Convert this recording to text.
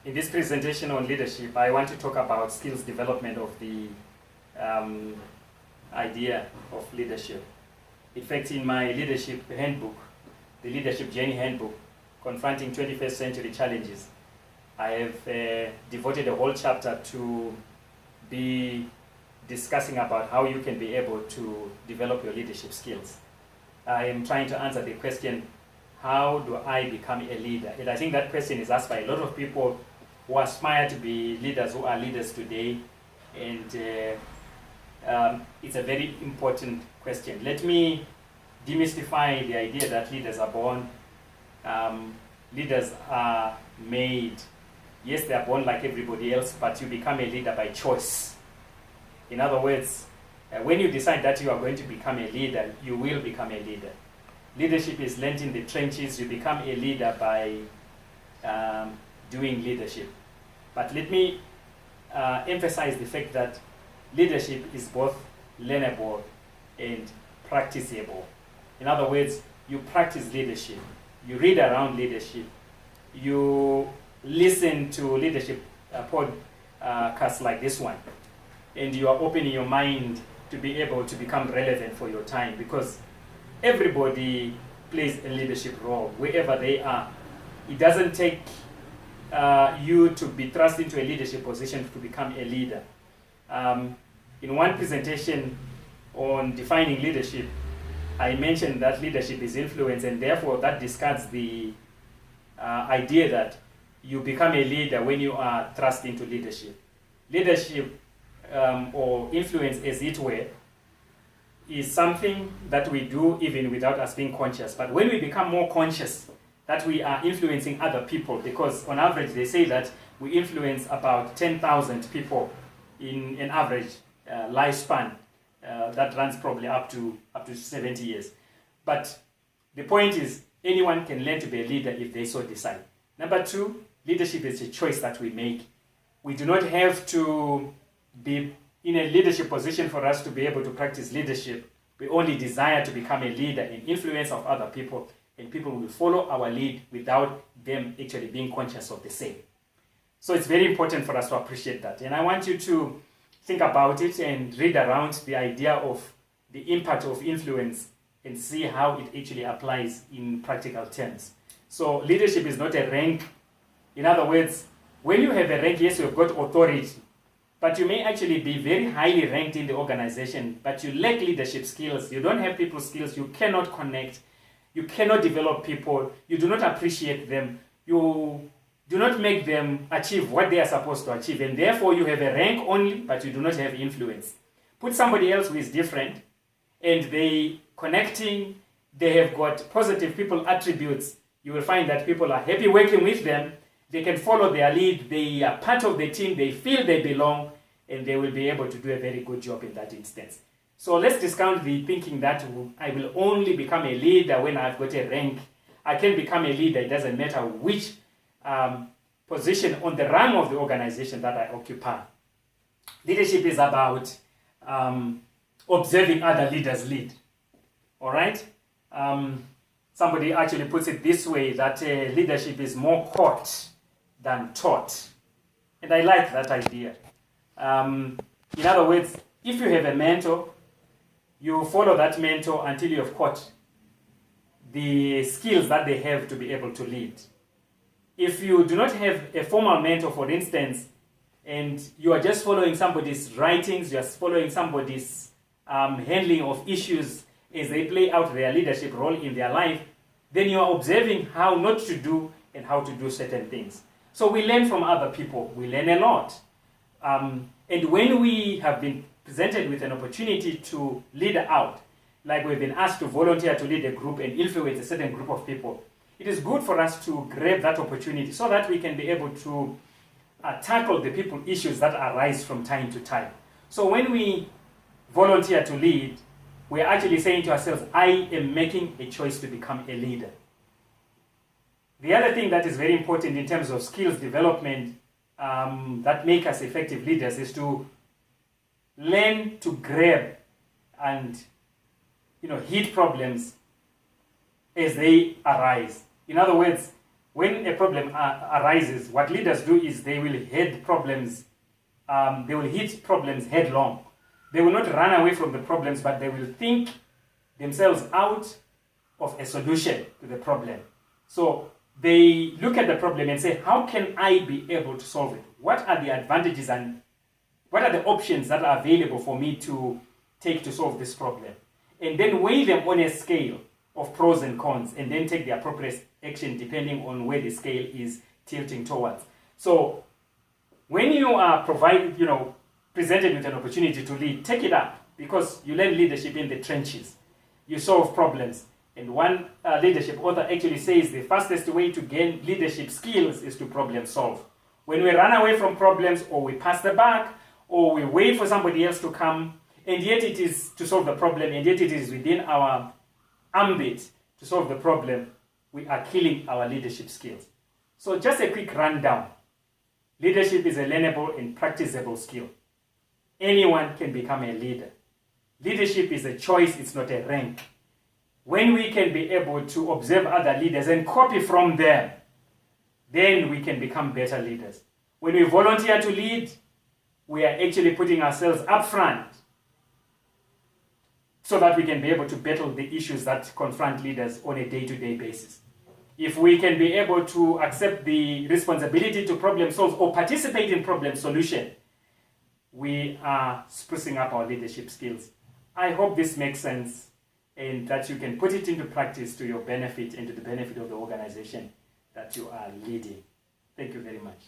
In this presentation on leadership, I want to talk about skills development of the idea of leadership. In fact, in my leadership handbook, the Leadership Journey Handbook, Confronting 21st Century Challenges, I have devoted a whole chapter to be discussing about how you can be able to develop your leadership skills. I am trying to answer the question, how do I become a leader? And I think that question is asked by a lot of people who aspire to be leaders, who are leaders today. And it's a very important question. Let me demystify the idea that leaders are born. Leaders are made. Yes, they are born like everybody else, but you become a leader by choice. In other words, when you decide that you are going to become a leader, you will become a leader. Leadership is learned in the trenches. You become a leader by doing leadership. But let me emphasize the fact that leadership is both learnable and practicable. In other words, you practice leadership, you read around leadership, you listen to leadership podcasts like this one, and you are opening your mind to be able to become relevant for your time, because everybody plays a leadership role wherever they are. It doesn't take you to be thrust into a leadership position to become a leader. In one presentation on defining leadership, I mentioned that leadership is influence, and therefore that discards the idea that you become a leader when you are thrust into leadership. Leadership or influence, as it were, is something that we do even without us being conscious. But when we become more conscious that we are influencing other people, because on average they say that we influence about 10,000 people in an average lifespan that runs probably up to 70 years. But the point is, anyone can learn to be a leader if they so decide. Number two, leadership is a choice that we make. We do not have to be in a leadership position for us to be able to practice leadership. We only desire to become a leader in influence of other people, and people will follow our lead without them actually being conscious of the same. So it's very important for us to appreciate that. And I want you to think about it and read around the idea of the impact of influence and see how it actually applies in practical terms. So leadership is not a rank. In other words, when you have a rank, yes, you've got authority, but you may actually be very highly ranked in the organization, but you lack leadership skills. You don't have people skills. You cannot connect. You cannot develop people. You do not appreciate them. You do not make them achieve what they are supposed to achieve. And therefore, you have a rank only, but you do not have influence. Put somebody else who is different, and they connecting, they have got positive people attributes. You will find that people are happy working with them. They can follow their lead. They are part of the team. They feel they belong, and they will be able to do a very good job in that instance. So let's discount the thinking that I will only become a leader when I've got a rank. I can become a leader. It doesn't matter which position on the rung of the organization that I occupy. Leadership is about observing other leaders lead. All right? Somebody actually puts it this way, that leadership is more caught than taught. And I like that idea. In other words, if you have a mentor, you follow that mentor until you have caught the skills that they have to be able to lead. If you do not have a formal mentor, for instance, and you are just following somebody's writings, you are following somebody's handling of issues as they play out their leadership role in their life, then you are observing how not to do and how to do certain things. So we learn from other people. We learn a lot. And when we have been presented with an opportunity to lead out, like we've been asked to volunteer to lead a group and influence a certain group of people, it is good for us to grab that opportunity so that we can be able to tackle the people issues that arise from time to time. So when we volunteer to lead, we're actually saying to ourselves, I am making a choice to become a leader. The other thing that is very important in terms of skills development that make us effective leaders is to learn to grab and hit problems as they arise. In other words, when a problem arises, what leaders do is they will hit problems headlong. They will not run away from the problems, but they will think themselves out of a solution to the problem. So they look at the problem and say, how can I be able to solve it? What are the advantages and what are the options that are available for me to take to solve this problem? And then weigh them on a scale of pros and cons, and then take the appropriate action depending on where the scale is tilting towards. So when you are presented with an opportunity to lead, take it up, because you learn leadership in the trenches. You solve problems. And one leadership author actually says the fastest way to gain leadership skills is to problem solve. When we run away from problems, or we pass the buck, or we wait for somebody else to come, and yet it is to solve the problem, and yet it is within our ambit to solve the problem, we are killing our leadership skills. So just a quick rundown. Leadership is a learnable and practicable skill. Anyone can become a leader. Leadership is a choice, it's not a rank. When we can be able to observe other leaders and copy from them, then we can become better leaders. When we volunteer to lead, we are actually putting ourselves up front so that we can be able to battle the issues that confront leaders on a day-to-day basis. If we can be able to accept the responsibility to problem solve or participate in problem solution, we are sprucing up our leadership skills. I hope this makes sense and that you can put it into practice to your benefit and to the benefit of the organization that you are leading. Thank you very much.